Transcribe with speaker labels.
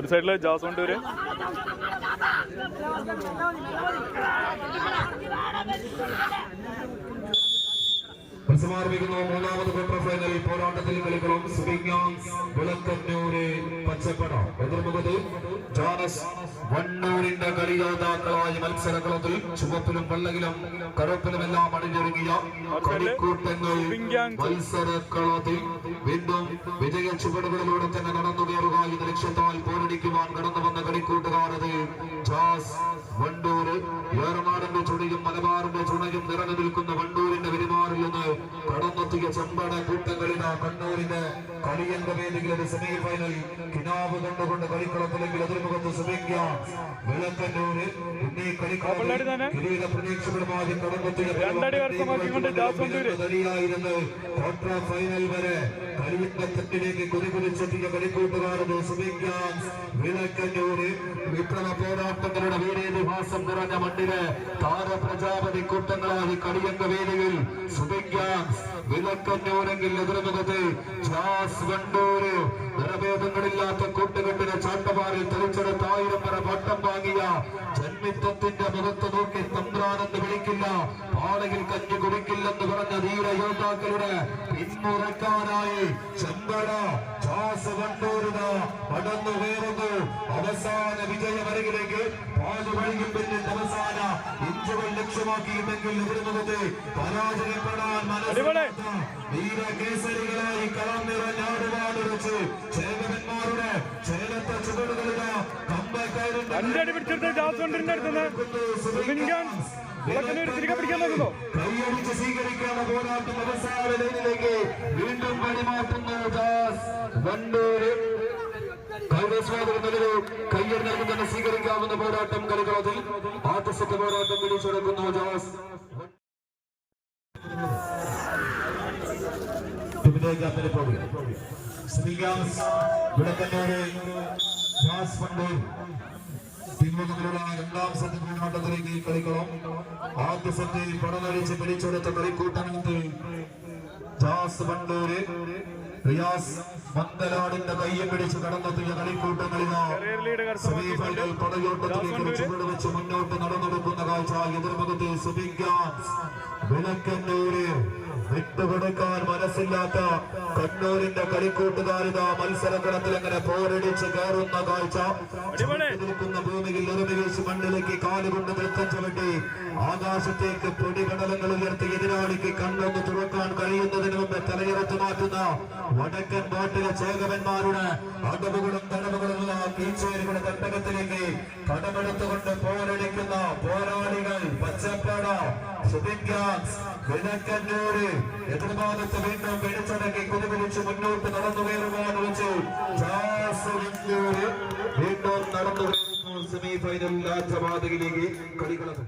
Speaker 1: ഒരു സൈഡില് ജാസ് കൊണ്ടുവരെ
Speaker 2: സമാരംഭിക്കുന്നു മൂന്നാമത് ക്വാർട്ടർ ഫൈനൽ പോരാട്ടത്തിൽ കളികളും വിളക്കന്നൂര് പച്ചപ്പട എതിർമുഖത്ത് ജോനസ് വണ്ണൂരിന്റെ കളിയോദ്ധാക്കളായ മത്സരക്കളത്തിൽ ചുവപ്പിലും വെള്ളയിലും കറുപ്പിലുമെല്ലാം അണിഞ്ഞൊരുങ്ങിയ കളിക്കൂട്ടങ്ങൾ മത്സരക്കളത്തിൽ വീണ്ടും വിജയ ചുവടുകളിലൂടെ തന്നെ നടന്നു കയറുക എന്ന ലക്ഷ്യത്താൽ പോരടിക്കുവാൻ കടന്നു വന്ന കളിക്കൂട്ടുകാരത് ജോസ് വണ്ടൂര് ഏറനാടിന്റെ ചുണിയും മലബാറിന്റെ ചുണയും നിറഞ്ഞു നിൽക്കുന്ന വണ്ടൂരിന്റെ പെരുമാറിൽ നിന്ന് കടന്നെത്തിയ ചെമ്പട കൂട്ടങ്ങളില കണ്ണൂരിന്റെ കളിയന്റെ വേദികളുടെ സെമി ഫൈനൽ കിനാവ് കണ്ടുകൊണ്ട് കളിക്കളത്തിലെങ്കിൽ എതിർമുഖത്ത് സുബിക്ക വിളക്കന്നൂര് എന്നീ കളിക്കള പ്രതീക്ഷകളുമായി കടന്നെത്തിയ ക്വാർട്ടർ ഫൈനൽ വരെ കളിയുടെ തെറ്റിലേക്ക് കുതികുതിച്ചെത്തിയ കളിക്കൂട്ടുകാരത് സുബിക്ക വിളക്കന്നൂര് വിപ്ലവ പോരാട്ടങ്ങളുടെ വീരേതിഹാസം നിറഞ്ഞ മണ്ണില് താരപ്രജാപതി കൂട്ടങ്ങളായി കളിയങ്ക വേദിയിൽ വിളക്കന്നൂരെങ്കിൽ എതിർമുഖത്ത് ജാസ് വണ്ടൂര് നിറഭേദങ്ങളില്ലാത്ത കൂട്ടുകെട്ടിനെ ചാട്ടമാറിൽ തെളിച്ചെടുത്ത് 1000 വരെ പട്ടം വാങ്ങിയ ജന്മിത്വത്തിന്റെ മുഖത്ത് നോക്കി തമ്പ്രാനെന്ന് വിളിക്കില്ല പാളയിൽ കഞ്ഞി കുടിക്കില്ലെന്ന് പറഞ്ഞ ധീര യോദ്ധാക്കളുടെ പിന്മുറക്കാനായി ചെമ്പട ജാസ് വണ്ടൂരിന് കടന്നു കയറുന്നു അവസാന വിജയമരികിലേക്ക് പാലുവഴിയും പിന്നിൽ അവസാന ഇഞ്ചുകൾ ലക്ഷ്യമാക്കിയിട്ടുണ്ടെങ്കിൽ എതിർമുഖത്ത് പരാജയപ്പെടാൻ മനസ്സിലാക്കി വീരകേസരികളായി കളം നിറഞ്ഞാടുവാടുവെച്ച് ചേകവന്മാരുടെ ചേലത്തെ ചുവടുകളിൽ കൈയടിച്ച് സ്വീകരിക്കാനുള്ള പോരാട്ടം അവസാന ലൈനിലേക്ക് വീണ്ടും വഴിമാറ്റുന്നു ജാസ് വണ്ടൂര് കയ്യടി നൽകുന്ന സ്വീകരിക്കാവുന്ന പോരാട്ടം കളികളത്തിൽ ആദ്യത്തെ പോരാട്ടം പിടിച്ചെടുക്കുന്നു ജാസ് രണ്ടാം സെറ്റ് പോരാട്ടത്തിലേക്ക് കളിക്കണം ആദ്യ സെറ്റിൽ പടനടിച്ച് പിടിച്ചെടുത്ത കളിക്കൂട്ടങ്ങൾക്ക് ജാസ് വണ്ടൂര് റിയാസ് മന്ദലാടിന്റെ കയ്യെ പിടിച്ച് കടന്നെത്തിയ കളിക്കൂട്ടങ്ങളിലോ സെമി ഫൈനൽ പടയോട്ടത്തിലേക്ക് ചുവട് വെച്ച് മുന്നോട്ട് നടന്നെടുക്കുന്ന കാഴ്ച എതിർമുഖത്ത് സുബിങ്കാൻസ് വിളക്കന്നൂര് വിട്ടുകൊടുക്കാൻ മനസ്സില്ലാത്ത കണ്ണൂരിന്റെ കളിക്കൂട്ടുകാരിത മത്സരക്കളത്തിൽ അങ്ങനെ പോരടിച്ച് കയറുന്ന കാഴ്ച നിൽക്കുന്ന ഭൂമിയിൽ ഒരുമിച്ച് മണ്ണിലേക്ക് കാലുകൊണ്ട് നൃത്തം ചവിട്ടി ആകാശത്തേക്ക് പൊടിപടലങ്ങൾ ഉയർത്തി എതിരാളിക്ക് കണ്ണൊന്ന് തുറക്കാൻ കഴിയുന്നതിന് മുമ്പ് തലയിറത്ത് മാറ്റുന്ന വടക്കൻ നാട്ടിലെ ചേകവന്മാരുടെ അടവുകളും തടവുകളുള്ള കീച്ചേരികളുടെ തട്ടകത്തിലേക്ക് കടമെടുത്തുകൊണ്ട് പോരടിക്കുന്ന പോരാളികൾ പച്ചപ്പട സുബിങ്കാൻസ് വിളക്കന്നൂര് എതിർഭാഗത്ത് വീണ്ടും പിടിച്ചടക്കി കുതിപിടിച്ച് മുന്നോട്ട് നടന്നു കയറുവാൻ വെച്ചു ജാസ് വണ്ടൂര് വീണ്ടും നടന്നു കയറുന്നു സെമി ഫൈനൽ രാജ്യപാതയിലേക്ക് കളികളത്